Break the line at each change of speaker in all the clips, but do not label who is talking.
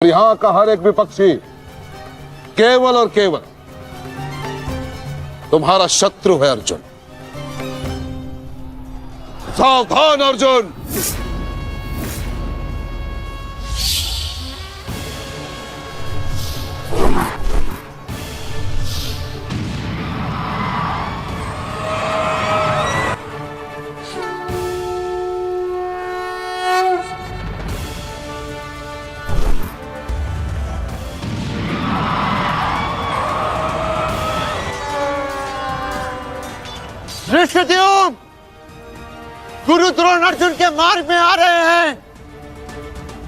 यहां का हर एक विपक्षी केवल और केवल तुम्हारा शत्रु है अर्जुन। सावधान अर्जुन।
ऋषिद्युम्न, गुरु द्रोण अर्जुन के मार्ग में आ रहे हैं।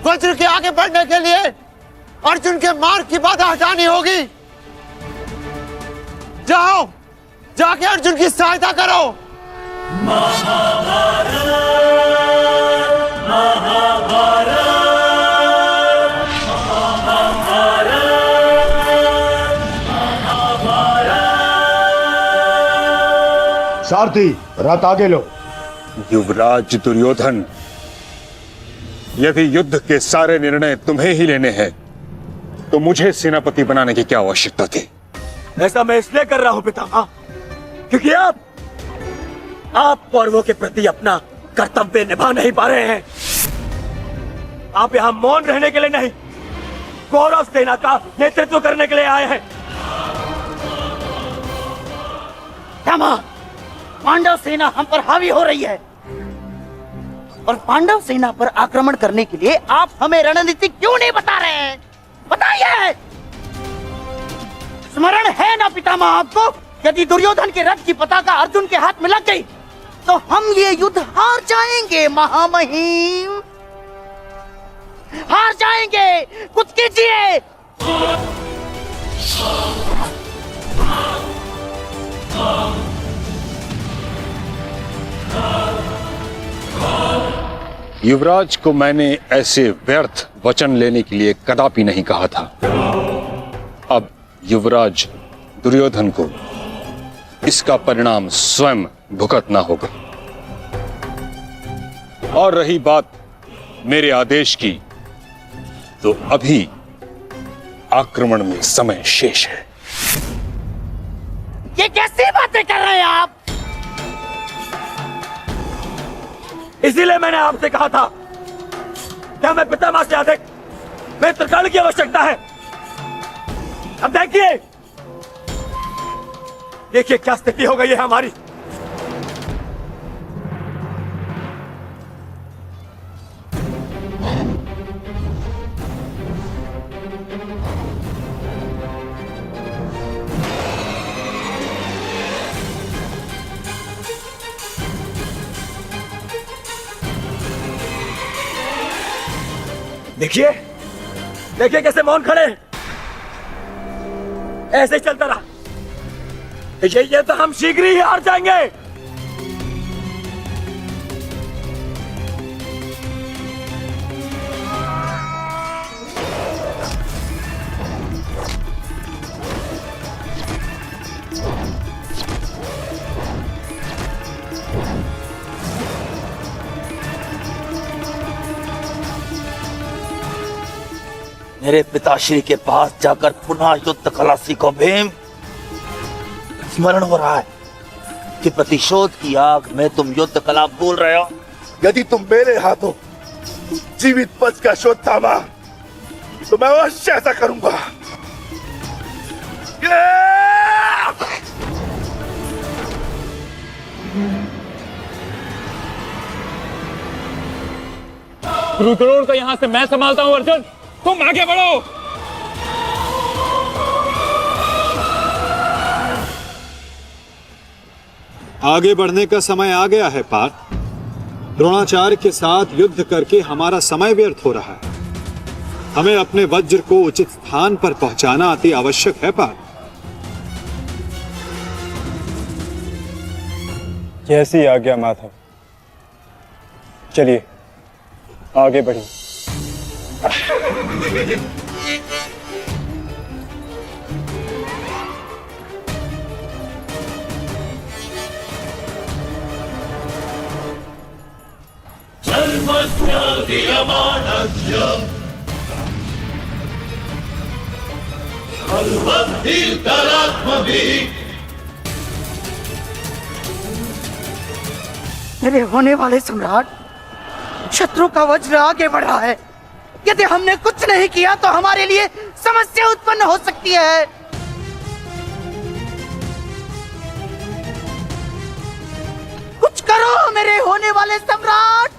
वज्र के आगे बढ़ने के लिए अर्जुन के मार्ग की बाधा हटानी होगी। जाओ, जाके अर्जुन की सहायता करो।
सारथी, रथ आगे लो।
युवराज दुर्योधन, यदि युद्ध के सारे निर्णय तुम्हें ही लेने हैं तो मुझे सेनापति बनाने की क्या आवश्यकता थी?
ऐसा मैं इसलिए कर रहा हूं पितामह, क्योंकि आप कौरवों के प्रति अपना कर्तव्य निभा नहीं पा रहे हैं। आप यहां मौन रहने के लिए नहीं, कौरव सेना का नेतृत्व करने के लिए आए हैं।
पांडव सेना हम पर हावी हो रही है और पांडव सेना पर आक्रमण करने के लिए आप हमें रणनीति क्यों नहीं बता रहे हैं? बताइए। स्मरण है ना पितामह आपको, यदि दुर्योधन के रथ की पताका अर्जुन के हाथ में लग गई तो हम ये युद्ध हार जाएंगे। महामहिम, हार जाएंगे। कुछ कीजिए।
युवराज को मैंने ऐसे व्यर्थ वचन लेने के लिए कदापि नहीं कहा था। अब युवराज दुर्योधन को इसका परिणाम स्वयं भुगतना होगा। और रही बात मेरे आदेश की, तो अभी आक्रमण में समय शेष है।
ये कैसी बातें कर रहे हैं आप?
इसीलिए मैंने आपसे कहा था कि हमें पितामह से अधिक मित्रकाल की आवश्यकता है। अब देखिए क्या स्थिति हो गई है हमारी। देखिए कैसे मौन खड़े हैं। ऐसे ही चलता रहा ये तो हम शीघ्र ही हार जाएंगे।
मेरे पिताश्री के पास जाकर पुनः युद्ध कला सीखो भीम। स्मरण हो रहा है कि प्रतिशोध की आग में तुम युद्ध कला भूल रहे हो।
यदि तुम मेरे हाथों जीवित बच का शोध थामा तो मैं अवश्य ऐसा करूंगा।
गुरु द्रोण को यहां से मैं संभालता हूं। अर्जुन, तुम आगे बढ़ो।
आगे बढ़ने का समय आ गया है पार्थ। द्रोणाचार्य के साथ युद्ध करके हमारा समय व्यर्थ हो रहा है। हमें अपने वज्र को उचित स्थान पर पहुंचाना अति आवश्यक है पार्थ।
कैसी आज्ञा माधव। चलिए आगे बढ़िए।
मेरे होने वाले सम्राट, शत्रु का वज्र आगे बढ़ा है। यदि हमने कुछ नहीं किया तो हमारे लिए समस्या उत्पन्न हो सकती है। कुछ करो मेरे होने वाले सम्राट।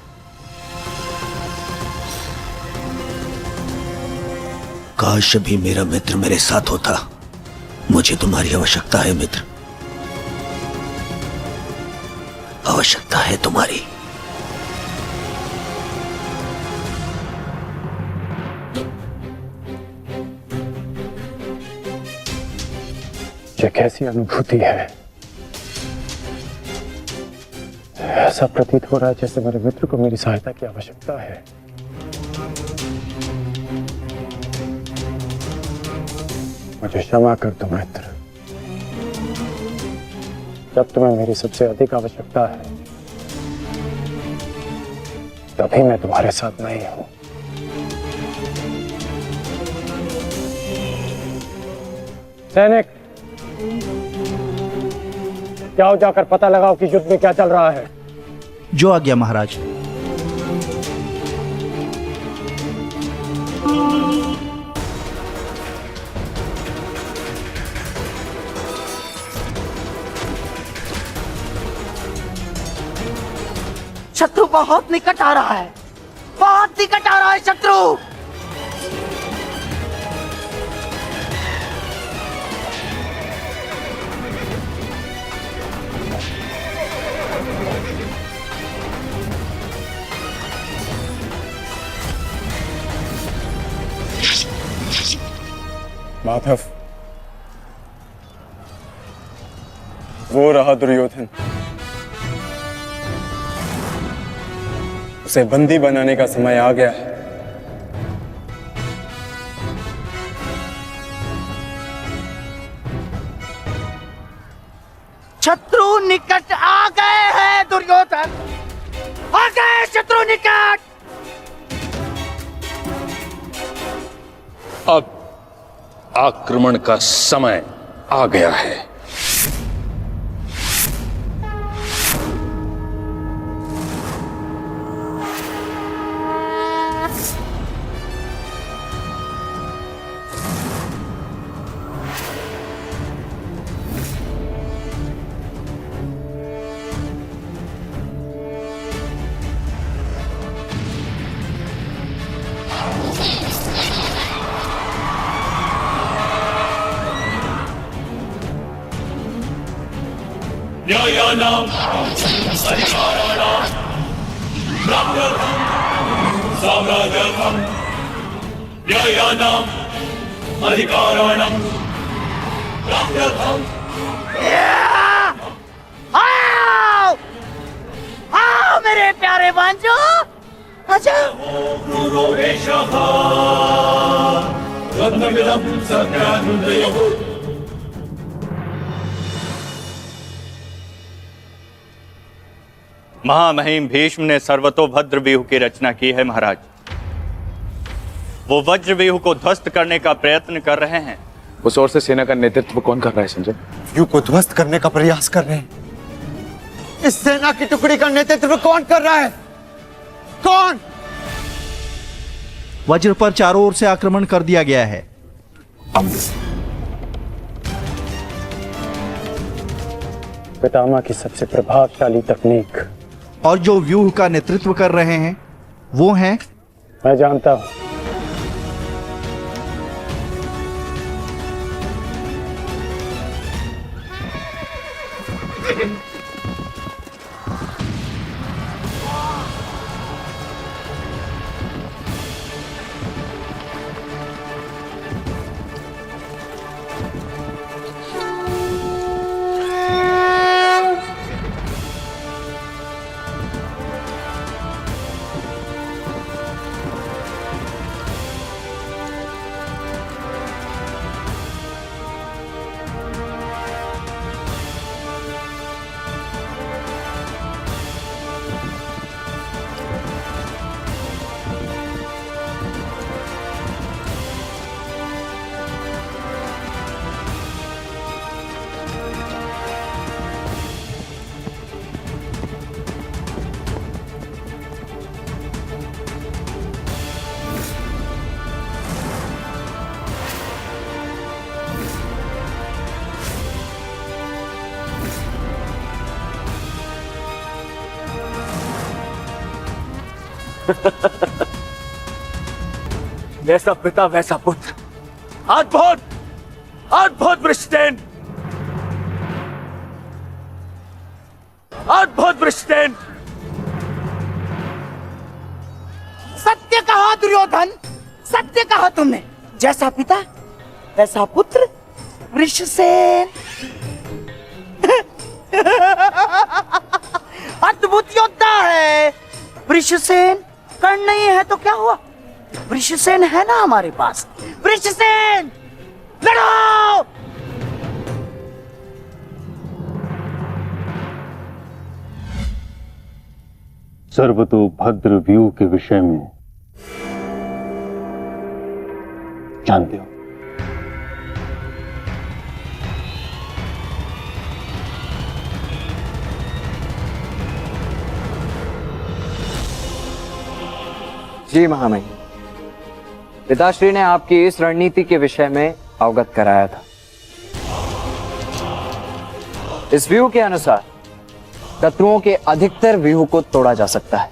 काश भी मेरा मित्र मेरे साथ होता। मुझे तुम्हारी आवश्यकता है मित्र, आवश्यकता है तुम्हारी।
ये कैसी अनुभूति है? ऐसा प्रतीत हो रहा है जैसे मेरे मित्र को मेरी सहायता की आवश्यकता है। मुझे क्षमा कर दो मित्र, जब तुम्हें मेरी सबसे अधिक आवश्यकता है तभी मैं तुम्हारे साथ नहीं हूं। सैनिक, जाओ जाकर पता लगाओ कि युद्ध में क्या चल रहा है।
जो आज्ञा महाराज।
शत्रु बहुत निकट आ रहा है, बहुत निकट आ रहा है शत्रु।
माधव, वो रहा दुर्योधन। उसे बंदी बनाने का समय आ गया है।
शत्रु निकट आ गए हैं दुर्योधन, आ गए शत्रु निकट।
अब आक्रमण का समय आ गया है।
न्यायानां अधिकाराणां प्राप्त्यर्थं साम्राज्यर्थं न्यायानां अधिकाराणां प्राप्त्यर्थं।
आओ आओ मेरे प्यारे भांजो, आजा।
क्रूरोवेशः रत्नमिदं सत्यानुदयः।
महामहिम भीष्म ने सर्वतोभद्र व्यूह की रचना की है महाराज। वो वज्र व्यूह को ध्वस्त करने का प्रयत्न कर रहे हैं।
उस ओर से सेना का नेतृत्व कौन कर रहा है संजय?
व्यू को ध्वस्त करने का प्रयास कर रहे हैं। इस सेना की टुकड़ी का नेतृत्व कौन कर रहा है? कौन?
वज्र पर चारों ओर से आक्रमण कर दिया गया है।
पितामह की सबसे प्रभावशाली तकनीक।
और जो व्यूह का नेतृत्व कर रहे हैं वो हैं?
मैं जानता हूं।
जैसा पिता वैसा पुत्र। अद्भुत वृषसेन, अद्भुत वृषसेन।
सत्य कहा दुर्योधन, सत्य कहा तुमने। जैसा पिता वैसा पुत्र वृषसेन। अद्भुत योद्धा है वृषसेन। कर्ण नहीं है तो क्या हुआ, वृषसेन है ना हमारे पास। वृषसेन लड़ो।
सर्वतोभद्र व्यूह के विषय में जानते हो?
जी महामहिम, पिताश्री ने आपकी इस रणनीति के विषय में अवगत कराया था। इस व्यूह के अनुसार शत्रुओं के अधिकतर व्यूह को तोड़ा जा सकता है।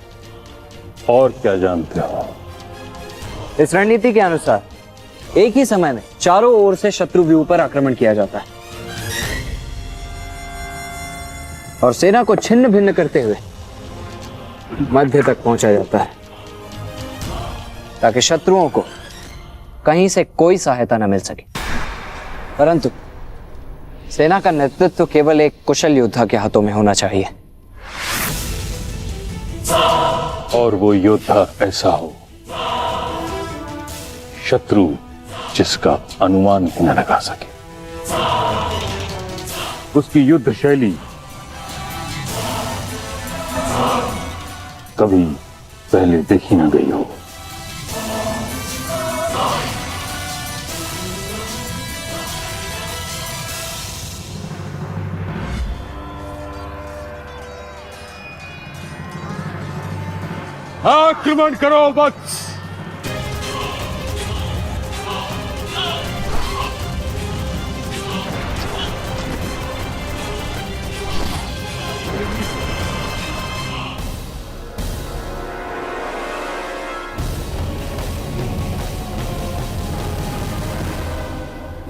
और क्या जानते हो?
इस रणनीति के अनुसार एक ही समय में चारों ओर से शत्रु व्यूह पर आक्रमण किया जाता है और सेना को छिन्न भिन्न करते हुए मध्य तक पहुंचा जाता है ताकि शत्रुओं को कहीं से कोई सहायता न मिल सके। परंतु सेना का नेतृत्व केवल एक कुशल योद्धा के हाथों में होना चाहिए।
और वो योद्धा ऐसा हो शत्रु जिसका अनुमान भी न लगा सके। उसकी युद्ध शैली कभी पहले देखी न गई हो। आक्रमण करो वत्स।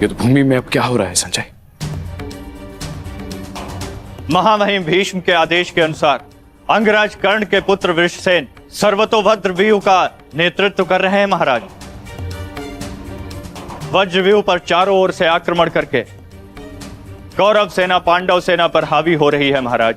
युद्ध भूमि में अब क्या हो रहा है संजय?
महामहिम भीष्म के आदेश के अनुसार अंगराज कर्ण के पुत्र वृषसेन सर्वतोभद्र व्यूह का नेतृत्व कर रहे हैं महाराज। वज्र व्यूह पर चारों ओर से आक्रमण करके कौरव सेना पांडव सेना पर हावी हो रही है महाराज।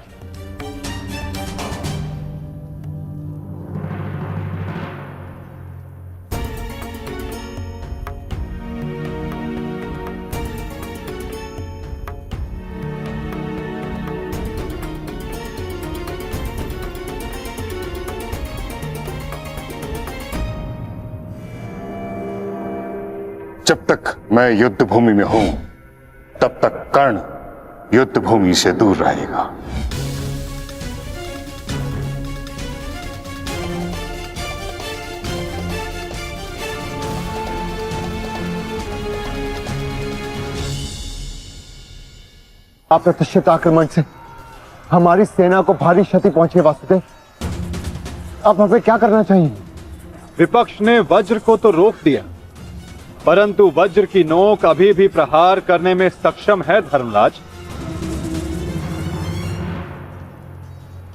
जब तक मैं युद्ध भूमि में हूं तब तक कर्ण युद्ध भूमि से दूर रहेगा।
अप्रत्याशित आक्रमण से हमारी सेना को भारी क्षति पहुंची है वासुदेव। अब हमें क्या करना चाहिए?
विपक्ष ने वज्र को तो रोक दिया, परंतु वज्र की नोक अभी भी प्रहार करने में सक्षम है धर्मराज।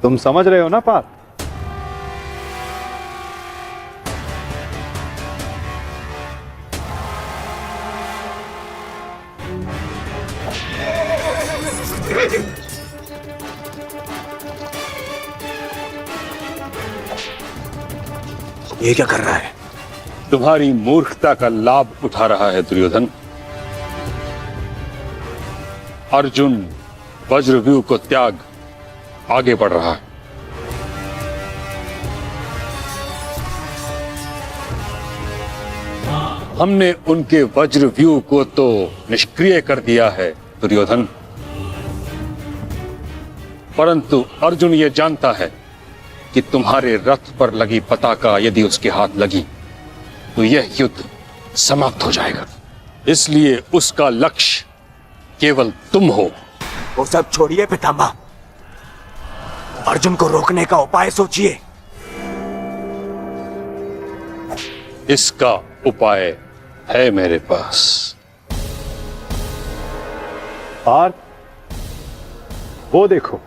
तुम समझ रहे हो ना पार्थ?
ये क्या कर रहा है?
तुम्हारी मूर्खता का लाभ उठा रहा है दुर्योधन। अर्जुन वज्रव्यूह को त्याग आगे बढ़ रहा है। हमने उनके वज्रव्यूह को तो निष्क्रिय कर दिया है दुर्योधन, परंतु अर्जुन ये जानता है कि तुम्हारे रथ पर लगी पताका यदि उसके हाथ लगी तो यह युद्ध समाप्त हो जाएगा। इसलिए उसका लक्ष्य केवल तुम हो।
वो सब छोड़िए पितामह, अर्जुन को रोकने का उपाय सोचिए।
इसका उपाय है मेरे पास।
पार्थ, वो देखो,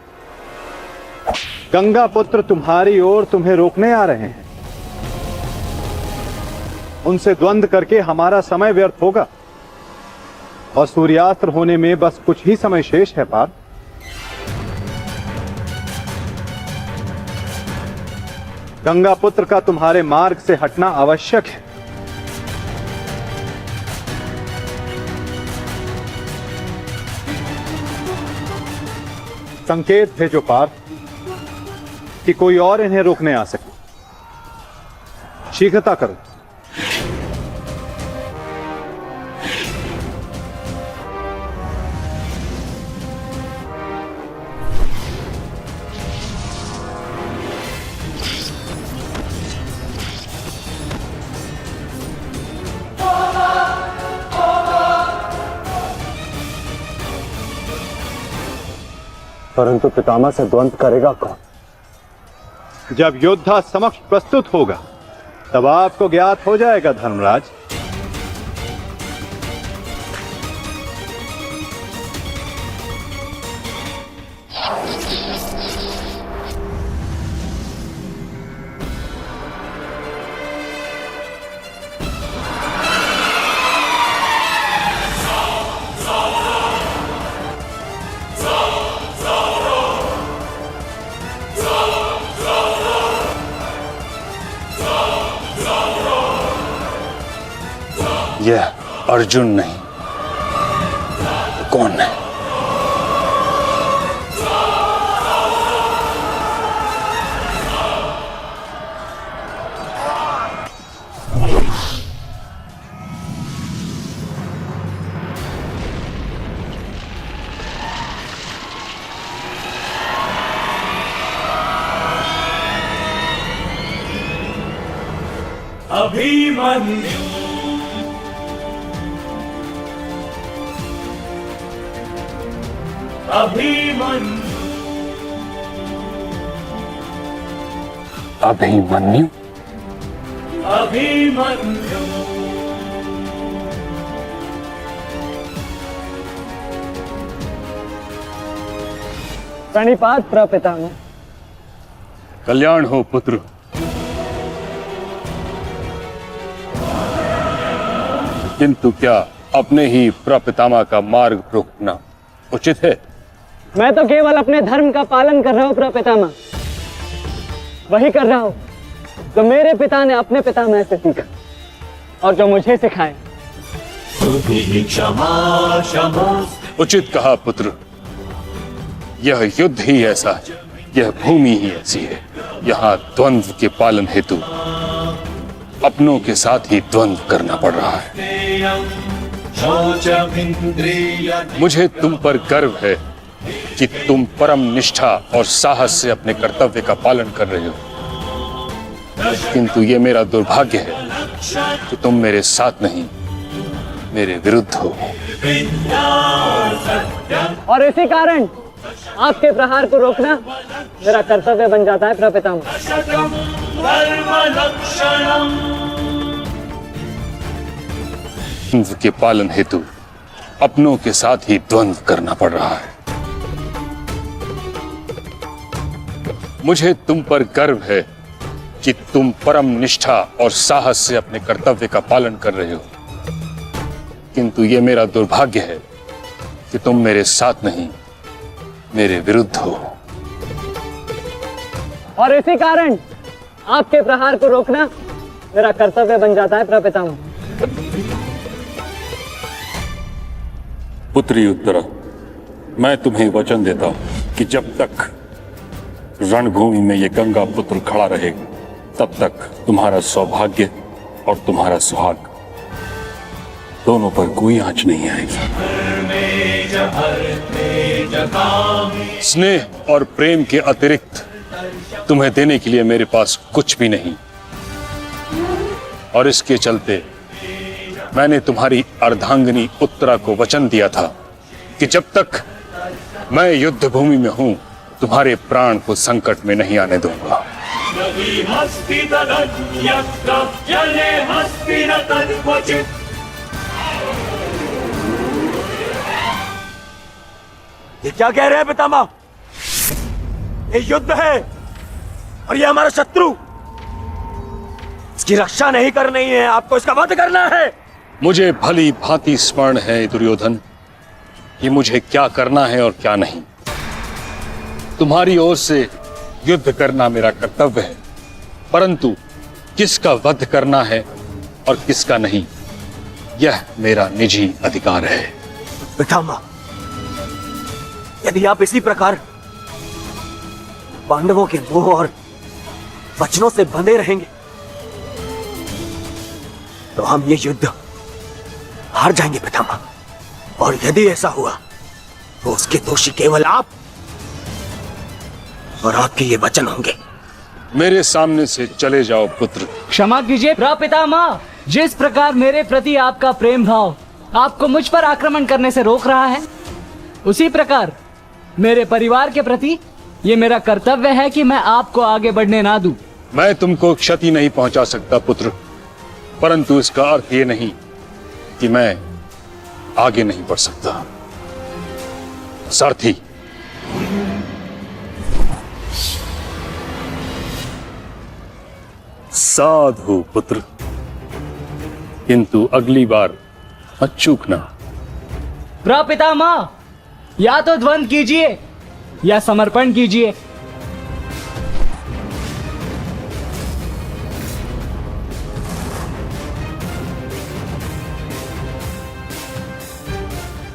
गंगा पुत्र तुम्हारी ओर तुम्हें रोकने आ रहे हैं। उनसे द्वंद्व करके हमारा समय व्यर्थ होगा और सूर्यास्त्र होने में बस कुछ ही समय शेष है। पार्थ, गंगा पुत्र का तुम्हारे मार्ग से हटना आवश्यक है। संकेत भेजो पार्थ कि कोई और इन्हें रोकने आ सके। शीघ्रता करो।
परंतु पितामह से द्वंद्व करेगा कौन?
जब योद्धा समक्ष प्रस्तुत होगा तब आपको ज्ञात हो जाएगा धर्मराज।
यह अर्जुन नहीं तो कौन है?
अभिमन्यु
अभिमन्यु
प्रणिपात प्रपितामह।
कल्याण हो पुत्र। किंतु क्या अपने ही प्रपितामह का मार्ग रोकना उचित है?
मैं तो केवल अपने धर्म का पालन कर रहा हूँ प्रपितामह। वही कर रहा हूँ जो मेरे पिता ने अपने पितामह से सीखा और जो मुझे सिखाए।
उचित कहा पुत्र। यह युद्ध ही ऐसा है, यह भूमि ही ऐसी है। यहाँ द्वंद्व के पालन हेतु अपनों के साथ ही द्वंद्व करना पड़ रहा है। मुझे तुम पर गर्व है कि तुम परम निष्ठा और साहस से अपने कर्तव्य का पालन कर रहे हो, किंतु ये मेरा दुर्भाग्य है कि तुम मेरे साथ नहीं, मेरे विरुद्ध हो।
और इसी कारण आपके प्रहार को रोकना मेरा कर्तव्य बन जाता है प्रपितामह।
द्वंद्व के पालन हेतु अपनों के साथ ही द्वंद्व करना पड़ रहा है। मुझे तुम पर गर्व है कि तुम परम निष्ठा और साहस से अपने कर्तव्य का पालन कर रहे हो, किंतु ये मेरा दुर्भाग्य है कि तुम मेरे साथ नहीं, मेरे विरुद्ध हो।
और इसी कारण आपके प्रहार को रोकना मेरा कर्तव्य बन जाता है प्रपितामह।
पुत्री उत्तरा, मैं तुम्हें वचन देता हूं कि जब तक रणभूमि में ये गंगा पुत्र खड़ा रहेगा तब तक तुम्हारा सौभाग्य और तुम्हारा सुहाग दोनों पर कोई आंच नहीं आएगी। स्नेह और प्रेम के अतिरिक्त तुम्हें देने के लिए मेरे पास कुछ भी नहीं, और इसके चलते मैंने तुम्हारी अर्धांगिनी उत्तरा को वचन दिया था कि जब तक मैं युद्ध भूमि में हूं तुम्हारे प्राण को संकट में नहीं आने दूंगा।
नहीं हस्ति तदन्यत्र जले हस्ति न तद्क्वचित्। ये क्या कह रहे हैं पितामह? ये युद्ध है और ये हमारा शत्रु, इसकी रक्षा नहीं करनी है, आपको इसका वध करना है।
मुझे भली भांति स्मरण है दुर्योधन कि मुझे क्या करना है और क्या नहीं। तुम्हारी ओर से युद्ध करना मेरा कर्तव्य है, परंतु किसका वध करना है और किसका नहीं, यह मेरा निजी अधिकार है।
पितामह, यदि आप इसी प्रकार पांडवों के मोह और वचनों से बंधे रहेंगे तो हम ये युद्ध हार जाएंगे पितामह, और यदि ऐसा हुआ तो उसके दोषी केवल आप और आपके ये वचन होंगे।
मेरे सामने से चले जाओ पुत्र।
क्षमा कीजिए पितामह, जिस प्रकार मेरे प्रति आपका प्रेम भाव आपको मुझ पर आक्रमण करने से रोक रहा है, उसी प्रकार मेरे परिवार के प्रति ये मेरा कर्तव्य है कि मैं आपको आगे बढ़ने ना दूं।
मैं तुमको क्षति नहीं पहुंचा सकता पुत्र, परंतु इसका अर्थ ये नहीं कि मैं आगे नहीं बढ़ सकता। सारथी, साधु पुत्र, किंतु अगली बार मत चूकना।
पितामह, या तो द्वंद्व कीजिए या समर्पण कीजिए।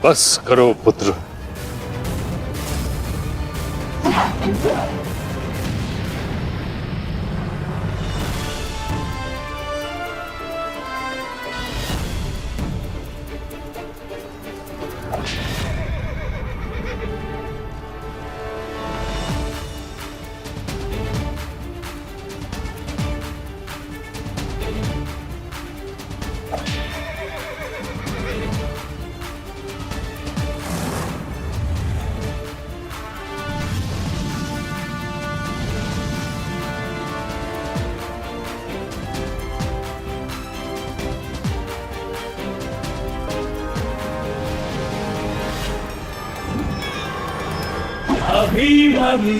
बस करो पुत्र।
अभिमन्यु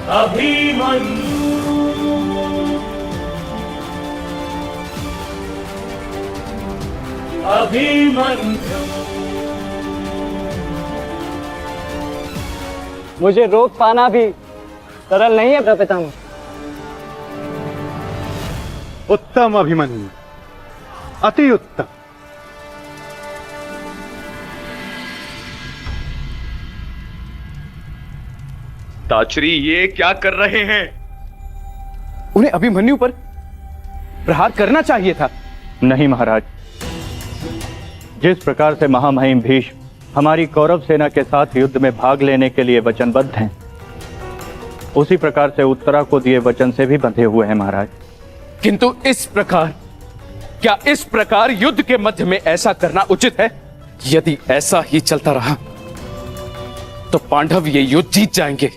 अभिमन्यु अभिमन्यु।
मुझे रोक पाना भी सरल नहीं है पितामह।
उत्तम अभिमन्यु, अति उत्तम।
ताचरी, ये क्या कर रहे हैं?
उन्हें अभिमन्यु पर प्रहार करना चाहिए था।
नहीं महाराज, जिस प्रकार से महामहिम भीष्म हमारी कौरव सेना के साथ युद्ध में भाग लेने के लिए वचनबद्ध हैं, उसी प्रकार से उत्तरा को दिए वचन से भी बंधे हुए हैं महाराज।
किंतु इस प्रकार युद्ध के मध्य में ऐसा करना उचित है? यदि ऐसा ही चलता रहा तो पांडव ये युद्ध जीत जाएंगे।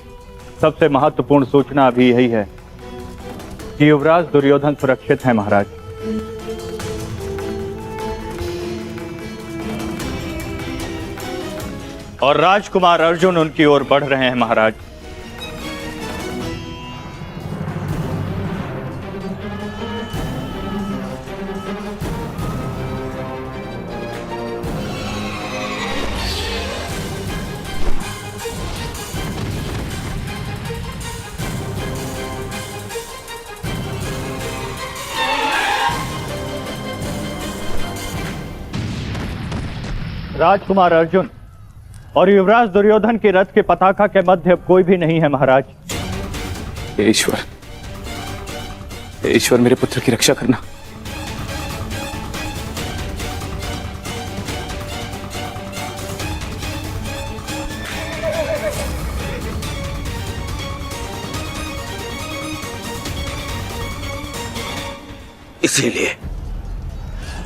सबसे महत्वपूर्ण सूचना अभी यही है कि युवराज दुर्योधन सुरक्षित है महाराज। और राजकुमार अर्जुन उनकी ओर बढ़ रहे हैं महाराज। राजकुमार अर्जुन और युवराज दुर्योधन के रथ के पताका के मध्य कोई भी नहीं है महाराज।
ईश्वर मेरे पुत्र की रक्षा करना।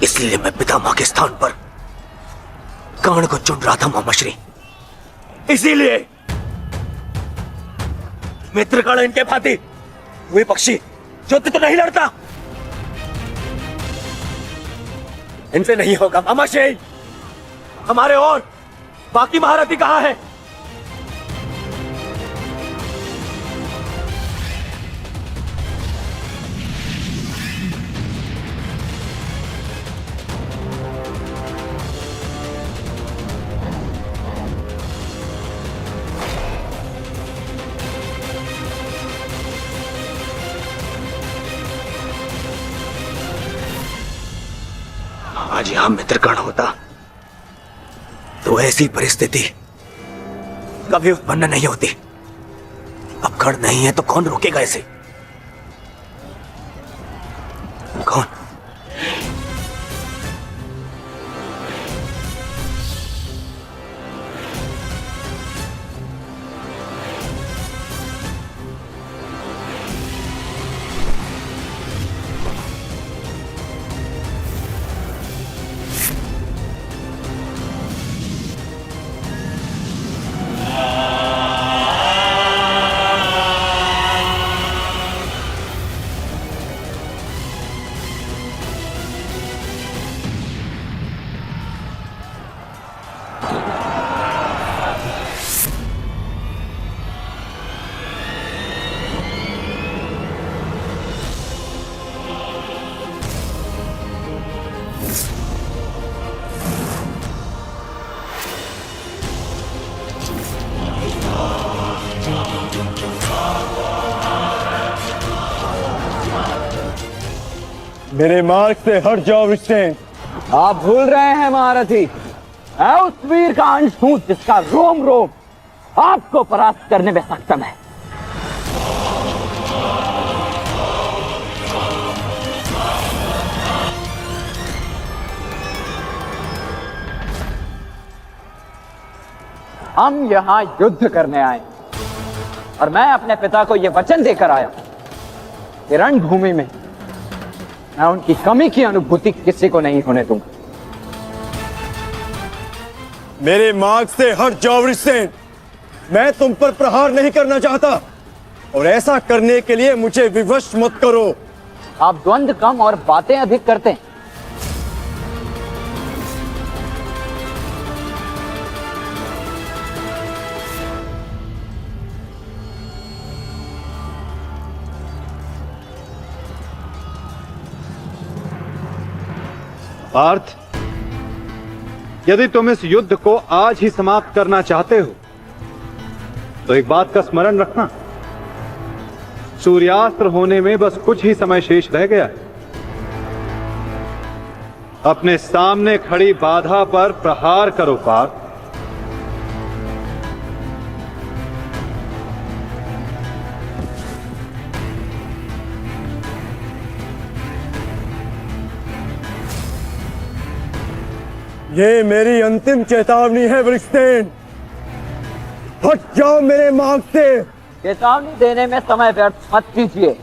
इसलिए मैं पितामह के स्थान पर कर्ण को चुन रहा था मामाश्री। इसीलिए मित्रगण इनके भांति वे पक्षी युद्ध तो नहीं लड़ता। इनसे नहीं होगा मामाश्री। हमारे और बाकी महारथी कहां है? आज यहां मित्रगण होता तो ऐसी परिस्थिति कभी उत्पन्न नहीं होती। अब गण नहीं है तो कौन रोकेगा इसे? कौन?
मेरे मार्ग से हट जाओ वृषसेन।
आप भूल रहे हैं महारथी, मैं उस वीर का अंश हूं जिसका रोम रोम आपको परास्त करने में सक्षम है। हम यहां युद्ध करने आए और मैं अपने पिता को यह वचन देकर आया कि रणभूमि में मैं उनकी कमी की अनुभूति किसी को नहीं होने दूंगा।
मेरे मार्ग से हट जाओ वृषसेन। मैं तुम पर प्रहार नहीं करना चाहता और ऐसा करने के लिए मुझे विवश मत करो।
आप द्वंद्व कम और बातें अधिक करते हैं।
पार्थ, यदि तुम इस युद्ध को आज ही समाप्त करना चाहते हो तो एक बात का स्मरण रखना, सूर्यास्त्र होने में बस कुछ ही समय शेष रह गया है। अपने सामने खड़ी बाधा पर प्रहार करो पार्थ। ये मेरी अंतिम चेतावनी है वृषसेन। हट जाओ मेरे मार्ग से।
चेतावनी देने में समय व्यर्थ मत कीजिए,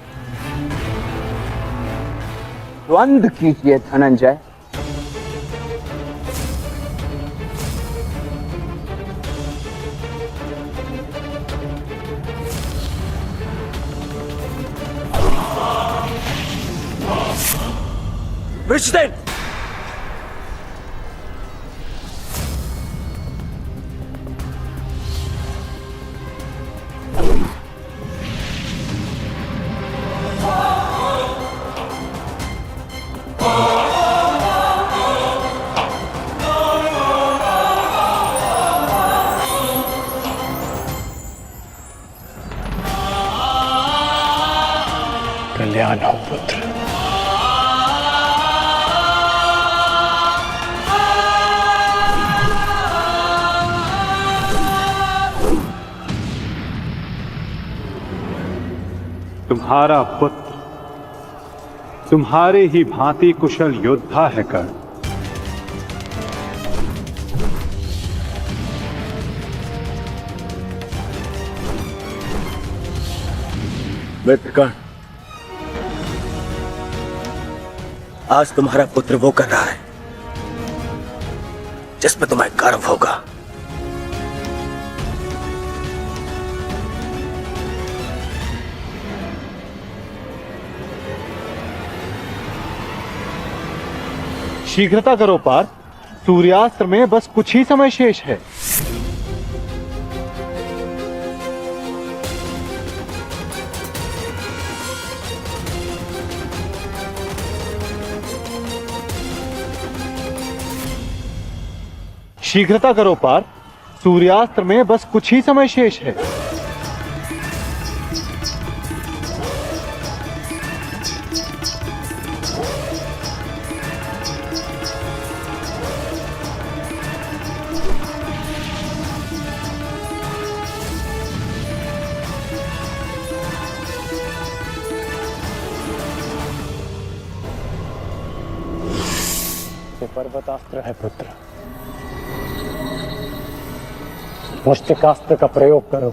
द्वंद्व कीजिए धनंजय।
वृषसेन,
कल्याण हो पुत्र।
तुम्हारा पुत्र तुम्हारे ही भांति कुशल योद्धा है कर्ण।
मित्रगण, आज तुम्हारा पुत्र वो कर रहा है जिसमें तुम्हें गर्व होगा।
शीघ्रता करो पार्थ, सूर्यास्त्र में बस कुछ ही समय शेष है। शीघ्रता करो पार्थ, सूर्यास्त्र में बस कुछ ही समय शेष है।
पर्वतास्त्र है पुत्र, मुष्टिकास्त्र का प्रयोग करो।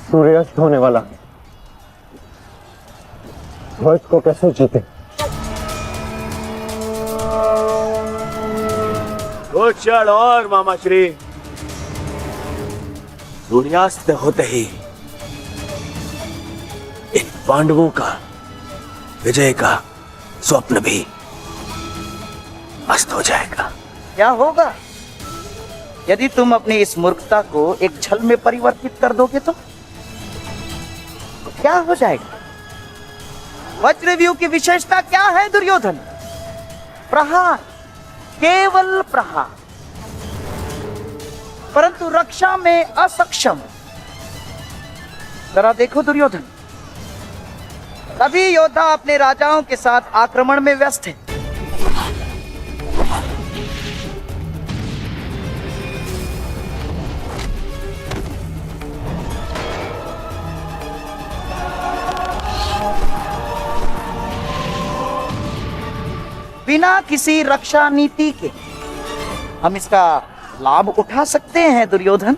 सूर्यास्त होने वाला, ध्वज को कैसे जीते?
कुछ क्षण और मामा श्री। सूर्यास्त होते ही इन पांडवों का विजय का स्वप्न भी अस्त हो जाएगा।
क्या होगा यदि तुम अपनी इस मूर्खता को एक छल में परिवर्तित कर दोगे तो क्या हो जाएगा? वज्रव्यूह की विशेषता क्या है दुर्योधन? प्रहार, केवल प्रहार, परंतु रक्षा में असक्षम। जरा देखो दुर्योधन, सभी योद्धा अपने राजाओं के साथ आक्रमण में व्यस्त हैं। बिना किसी रक्षा नीति के हम इसका लाभ उठा सकते हैं दुर्योधन।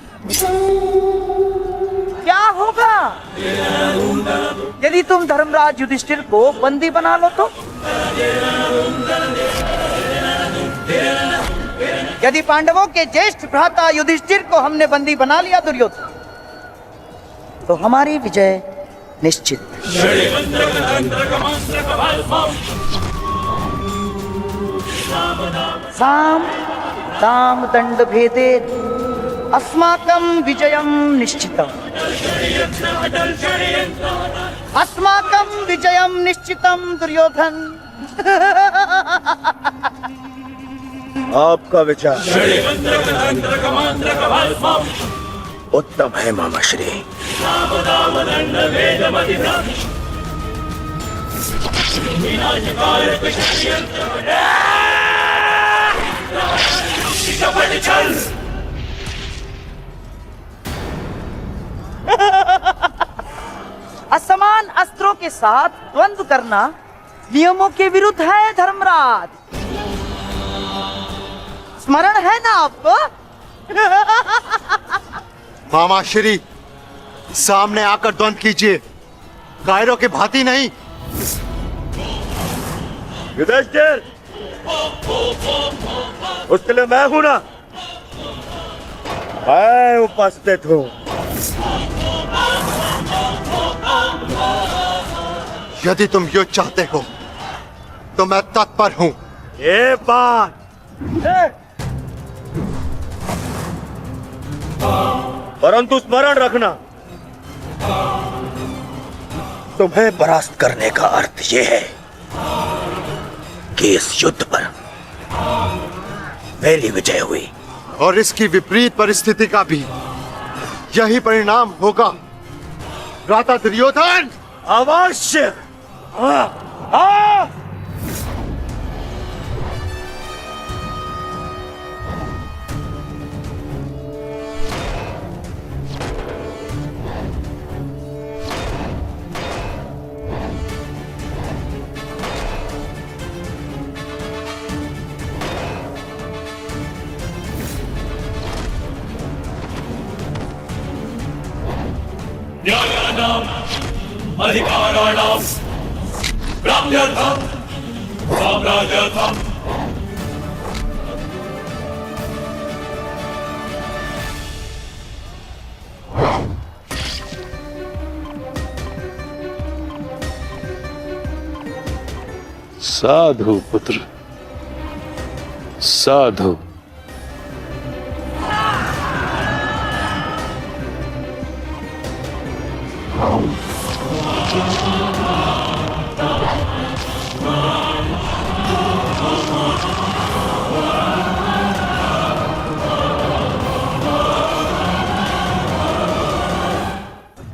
क्या होगा यदि तुम धर्मराज युधिष्ठिर को बंदी बना लो तो? यदि पांडवों के ज्येष्ठ भ्राता युधिष्ठिर को हमने बंदी बना लिया दुर्योधन, तो हमारी विजय निश्चित। साम दाम दंड भेदे अस्माकं विजयं निश्चितम्। अस्माकं विजयं निश्चितम् दुर्योधन।
आपका विचार उत्तम है मामा श्री।
असमान अस्त्रों के साथ द्वंद्व करना नियमों के विरुद्ध है धर्मराज। स्मरण है ना आपको?
मामा श्री, सामने आकर द्वंद्व कीजिए, कायरों की भांति नहीं।
युधिष्ठिर, उसके लिए मैं हूं ना, मैं उपस्थित हूं।
यदि तुम युद्ध चाहते हो तो मैं तत्पर हूं।
ये बात परंतु स्मरण रखना, तुम्हें परास्त करने का अर्थ यह है कि इस युद्ध पर मेरी विजय हुई,
और इसकी विपरीत परिस्थिति का भी यही परिणाम होगा भ्राता दुर्योधन।
अवश्य। अधिकाराणां प्राप्त्यर्थं साम्राज्यार्थं
साधु पुत्र साधु।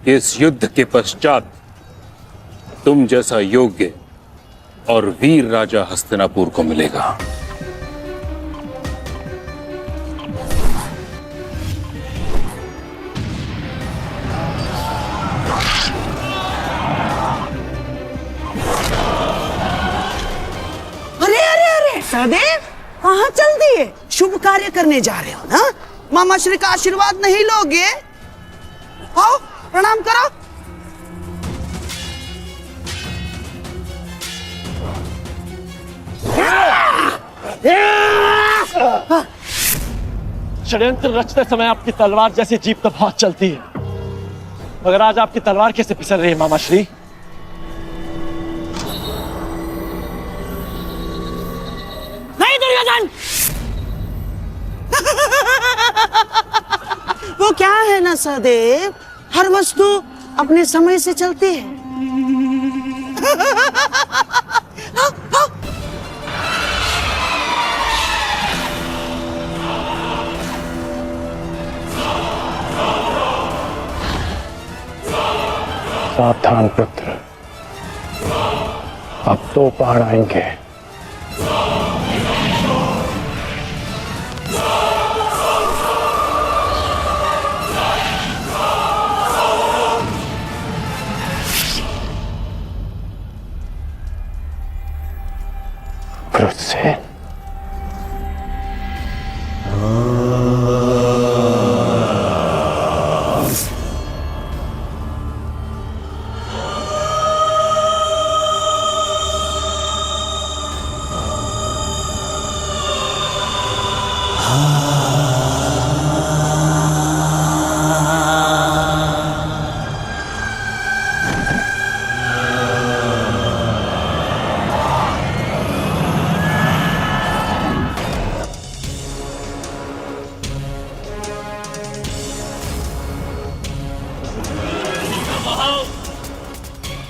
इस युद्ध के पश्चात तुम जैसा योग्य और वीर राजा हस्तिनापुर को मिलेगा।
अरे अरे अरे सहदेव, कहाँ चल दिए? शुभ कार्य करने जा रहे हो ना? मामा श्री का आशीर्वाद नहीं लोगे? आओ प्रणाम करो।
षड्यंत्र रचते समय आपकी तलवार जैसी जीप तो बहुत चलती है, मगर आज आपकी तलवार कैसे फिसल रही है मामा श्री?
नहीं दुर्योधन, वो क्या है ना सहदेव, हर वस्तु अपने समय से चलती है।
सावधान पुत्र, अब तो पहाड़ आएंगे। क्रोध से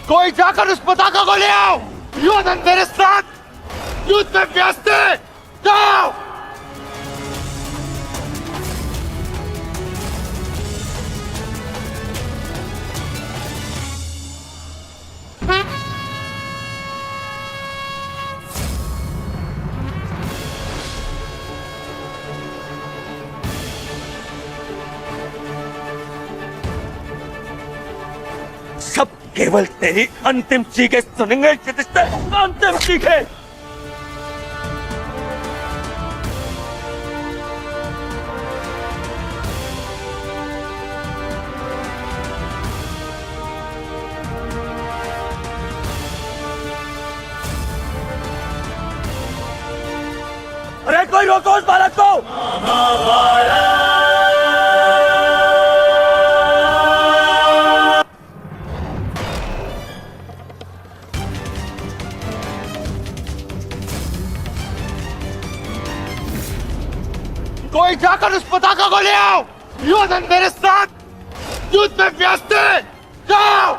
कोई जाकर उस पताका को ले आओ। योधन मेरे साथ युद्ध में व्यस्त है, जाओ।
सब केवल तेरी अंतिम चीखें सुनेंगे। अंतिम चीखें। अरे कोई रोको उस बालक को।
कोई जाकर उस पताका को ले आओ। योधन मेरे साथ युद्ध में व्यस्त है, जाओ।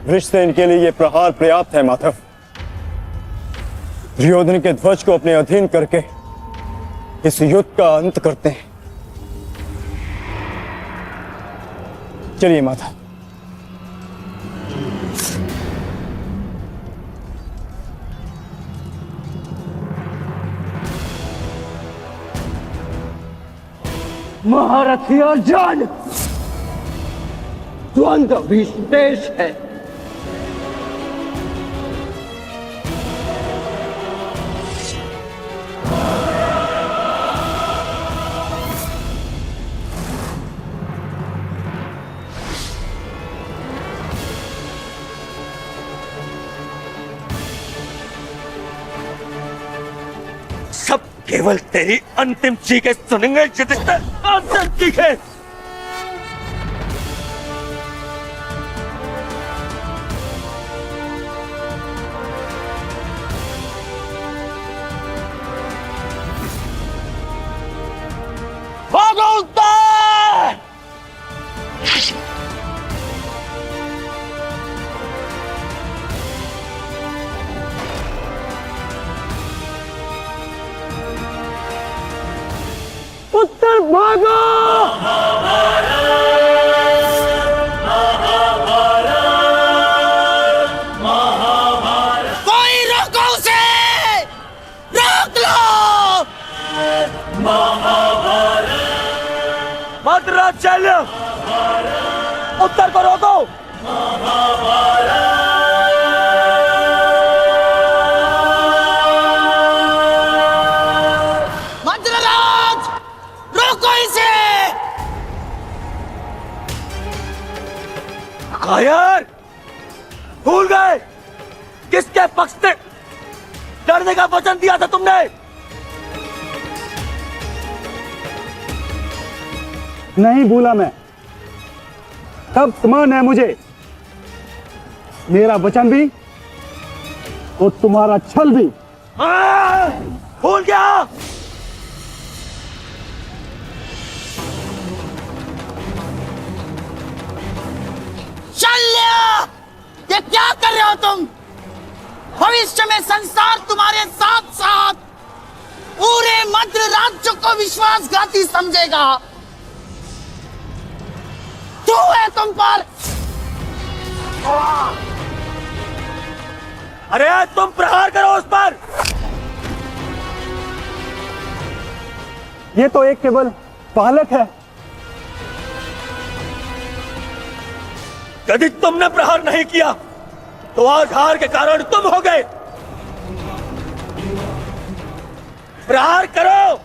वृषसेन के लिए ये प्रहार पर्याप्त है माधव। दुर्योधन के ध्वज को अपने अधीन करके इस युद्ध का अंत करते हैं। चलिए माता।
महारथी अर्जुन, द्वंद्व भी शेष है। सब केवल तेरी अंतिम चीखें सुनेंगे युधिष्ठिर, अंतिम चीखें। भागो उत्तर! उत्तर भागो!
कोई रोको उसे! रोक लो!
भद्राचल्य, उत्तर को रोको!
मंत्रराज, रोको इसे!
कायर, भूल गए किसके पक्ष से लड़ने का वचन दिया था तुमने?
नहीं भूला मैं। सब समान है मुझे, मेरा वचन भी और तुम्हारा छल भी।
भूल गया?
शल्य! ये क्या कर रहे हो तुम? भविष्य में संसार तुम्हारे साथ साथ पूरे मध्य राज्य को विश्वासघाती समझेगा। तू है तुम पर।
अरे तुम प्रहार करो उस पर।
ये तो एक केवल बालक है।
यदि तुमने प्रहार नहीं किया तो आज हार के कारण तुम हो गए। प्रहार करो।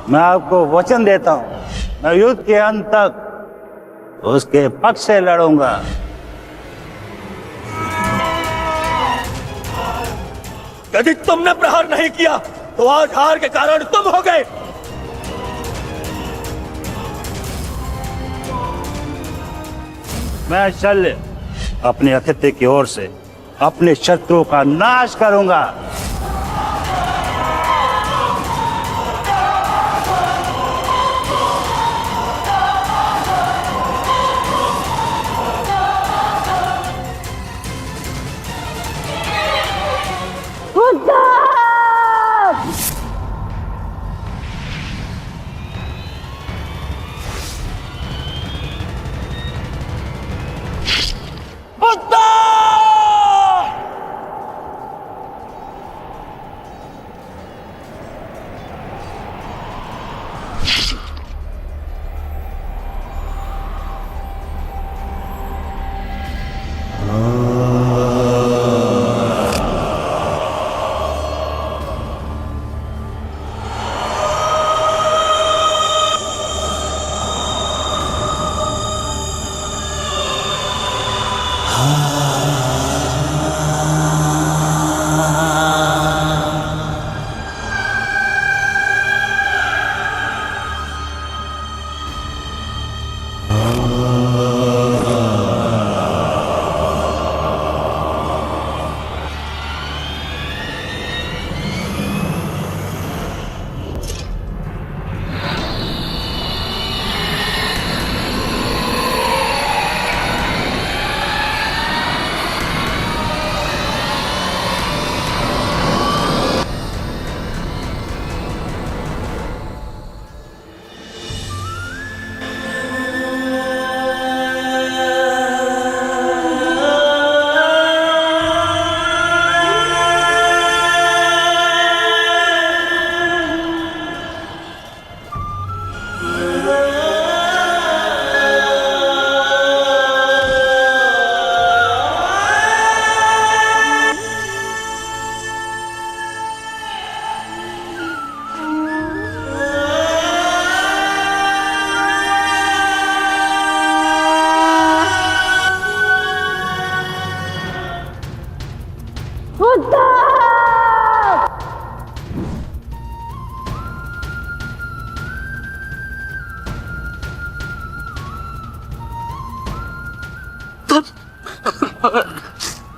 मैं आपको वचन देता हूं, मैं युद्ध के अंत तक उसके पक्ष से लड़ूंगा।
यदि तुमने प्रहार नहीं किया तो आज हार के कारण तुम हो गए।
मैं शल्य अपने अतिथि की ओर से अपने शत्रुओं का नाश करूंगा।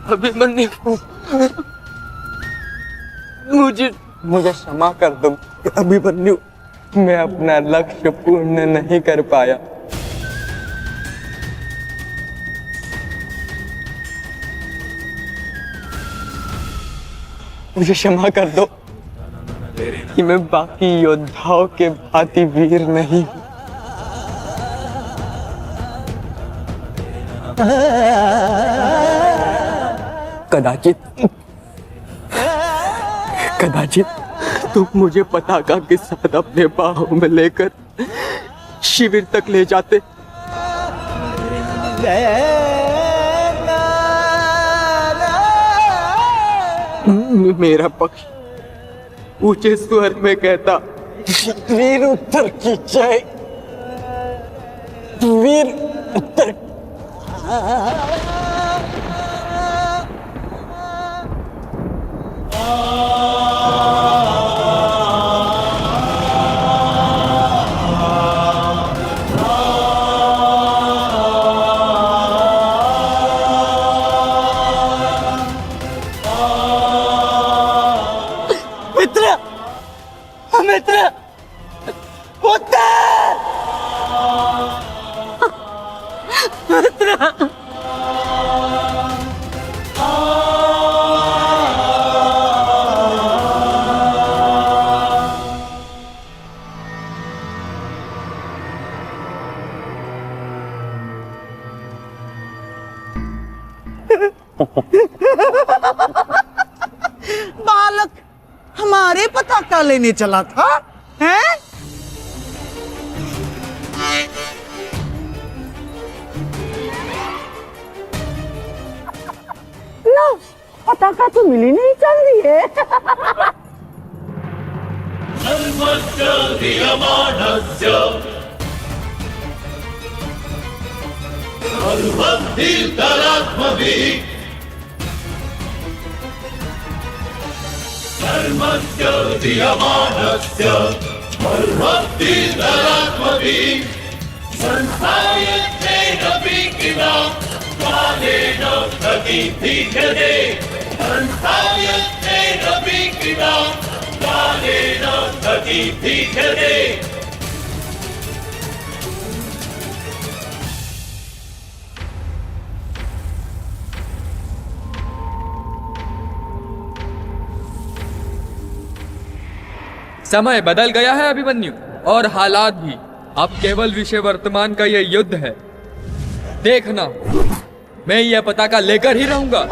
अभिमन्यु, मुझे क्षमा कर दो अभिमन्यु, मैं अपना लक्ष्य पूर्ण नहीं कर पाया। मुझे क्षमा कर दो कि मैं बाकी योद्धाओं के भांति वीर नहीं। कदाचित तुम मुझे पताका के साथ अपने बाहों में लेकर शिविर तक ले जाते। मेरा पक्ष ऊंचे स्वर में कहता, वीर उत्तर की जय, वीर उत्तर। मित्र, पुत्र, मित्र।
बालक हमारे पताका लेने चला था, हैं? लो, पताका तो मिली नहीं चल रही है।
धर्मस्य दीयमानस्य सर्वभीतरात्मभिः संस्थायत्तेन विकिना कालेन प्रतिभिद्यते संस्थायत्तेन विकिना कालेन प्रतिभिद्यते।
समय बदल गया है अभिमन्यु, और हालात भी। अब केवल विषय वर्तमान का यह युद्ध है। देखना, मैं यह पताका लेकर ही रहूंगा।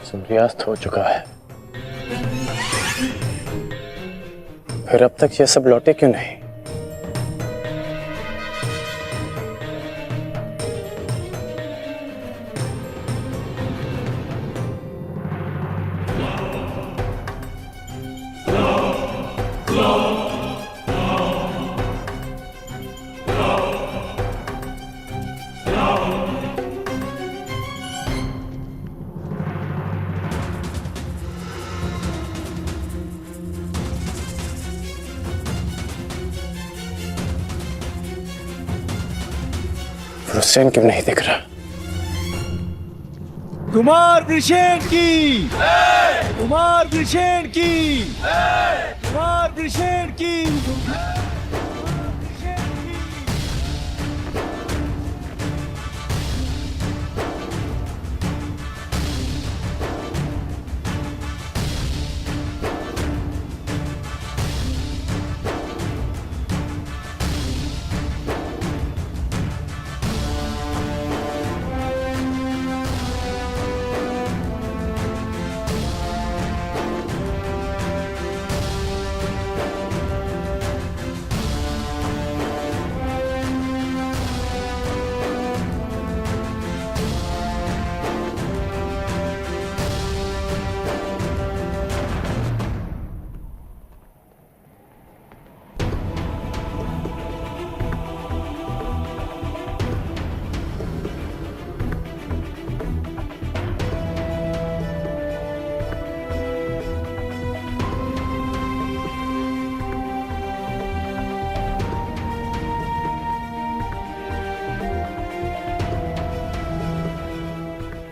सूर्यास्त हो चुका है, फिर अब तक ये सब लौटे क्यों नहीं? हुसैन क्यों नहीं दिख रहा?
कुमार वृषेण की, कुमार वृषेण की, कुमार वृषेण की।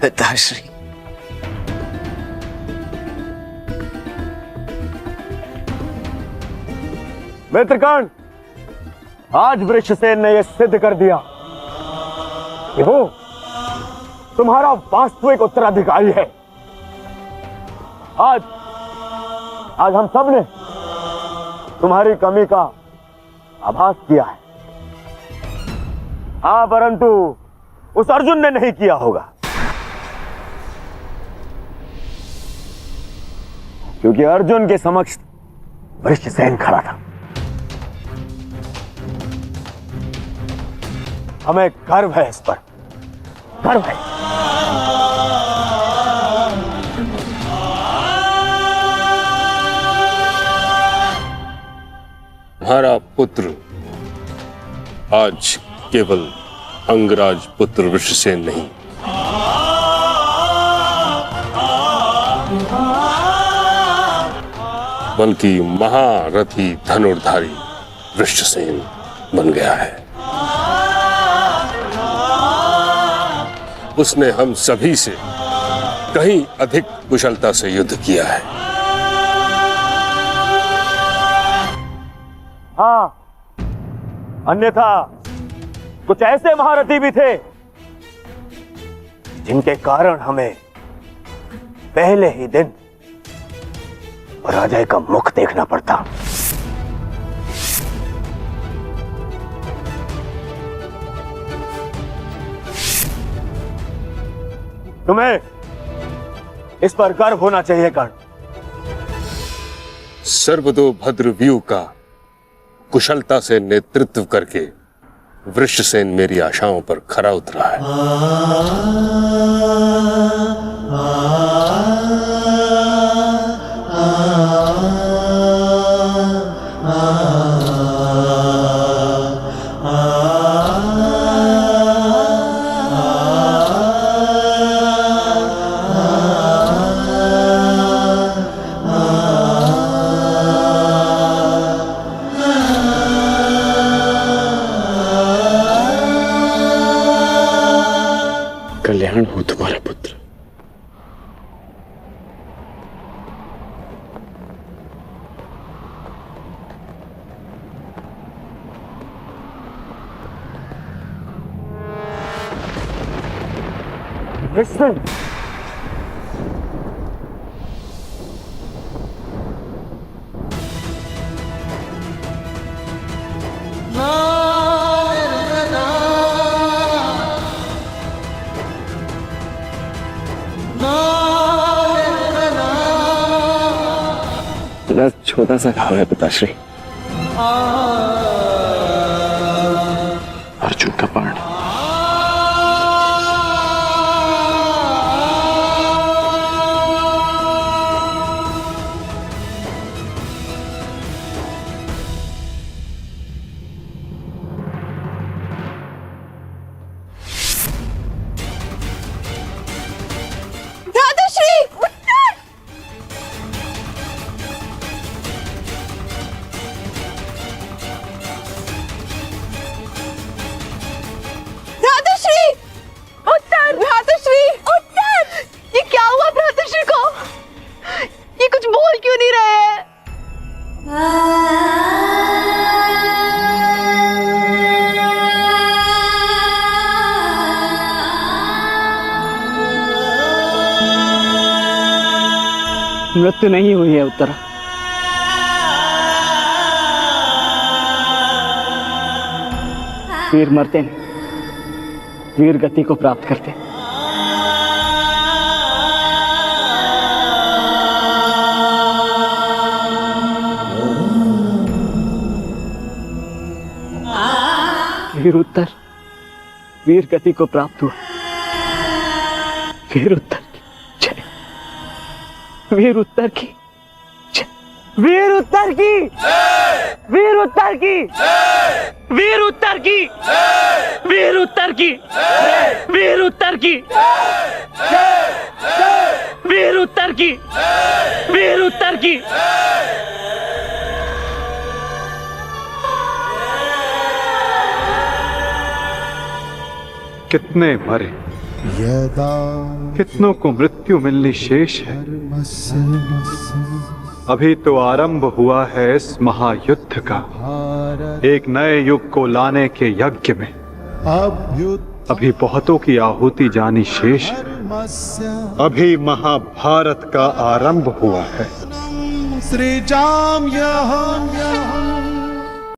पिताश्री,
मित्रगण, आज वृषसेन ने यह सिद्ध कर दिया कि वो तुम्हारा वास्तविक उत्तराधिकारी है। आज हम सब ने तुम्हारी कमी का आभास किया है। हाँ, परंतु उस अर्जुन ने नहीं किया होगा, क्योंकि अर्जुन के समक्ष वृषसेन खड़ा था। हमें गर्व है, इस पर गर्व है।
तुम्हारा पुत्र आज केवल अंगराज पुत्र वृषसेन नहीं, बल्कि महारथी धनुर्धारी वृषसेन बन गया है। उसने हम सभी से कहीं अधिक कुशलता से युद्ध किया है।
हाँ, अन्यथा कुछ ऐसे महारथी भी थे जिनके कारण हमें पहले ही दिन पराजय का मुख देखना पड़ता। तुम्हें इस पर गर्व होना चाहिए कर्ण।
सर्वतोभद्र व्यूह का कुशलता से नेतृत्व करके वृषसेन मेरी आशाओं पर खरा उतरा है।
कल्याण हो तुम्हारा पुत्र।
कृष्ण,
No!
बड़ा छोटा सा घाव है पिताश्री। अर्जुन का बाण।
मृत्यु नहीं हुई है उत्तरा। वीर मरते नहीं, वीर गति को प्राप्त करते। वीर उत्तर वीर गति को प्राप्त हुआ। वीर उत्तर की जय। वीर उत्तर की जय। वीर उत्तर की वीर उत्तर की वीर उत्तर की वीर उत्तर की वीर उत्तर की वीर उत्तर की वीर उत्तर की।
कितने मरे, कितनों को मृत्यु मिलनी शेष है। अभी तो आरंभ हुआ है इस महायुद्ध का, एक नए युग को लाने के यज्ञ में। अभी बहुतों की आहुति जानी शेष है। अभी महाभारत का आरंभ हुआ है।
श्री जाम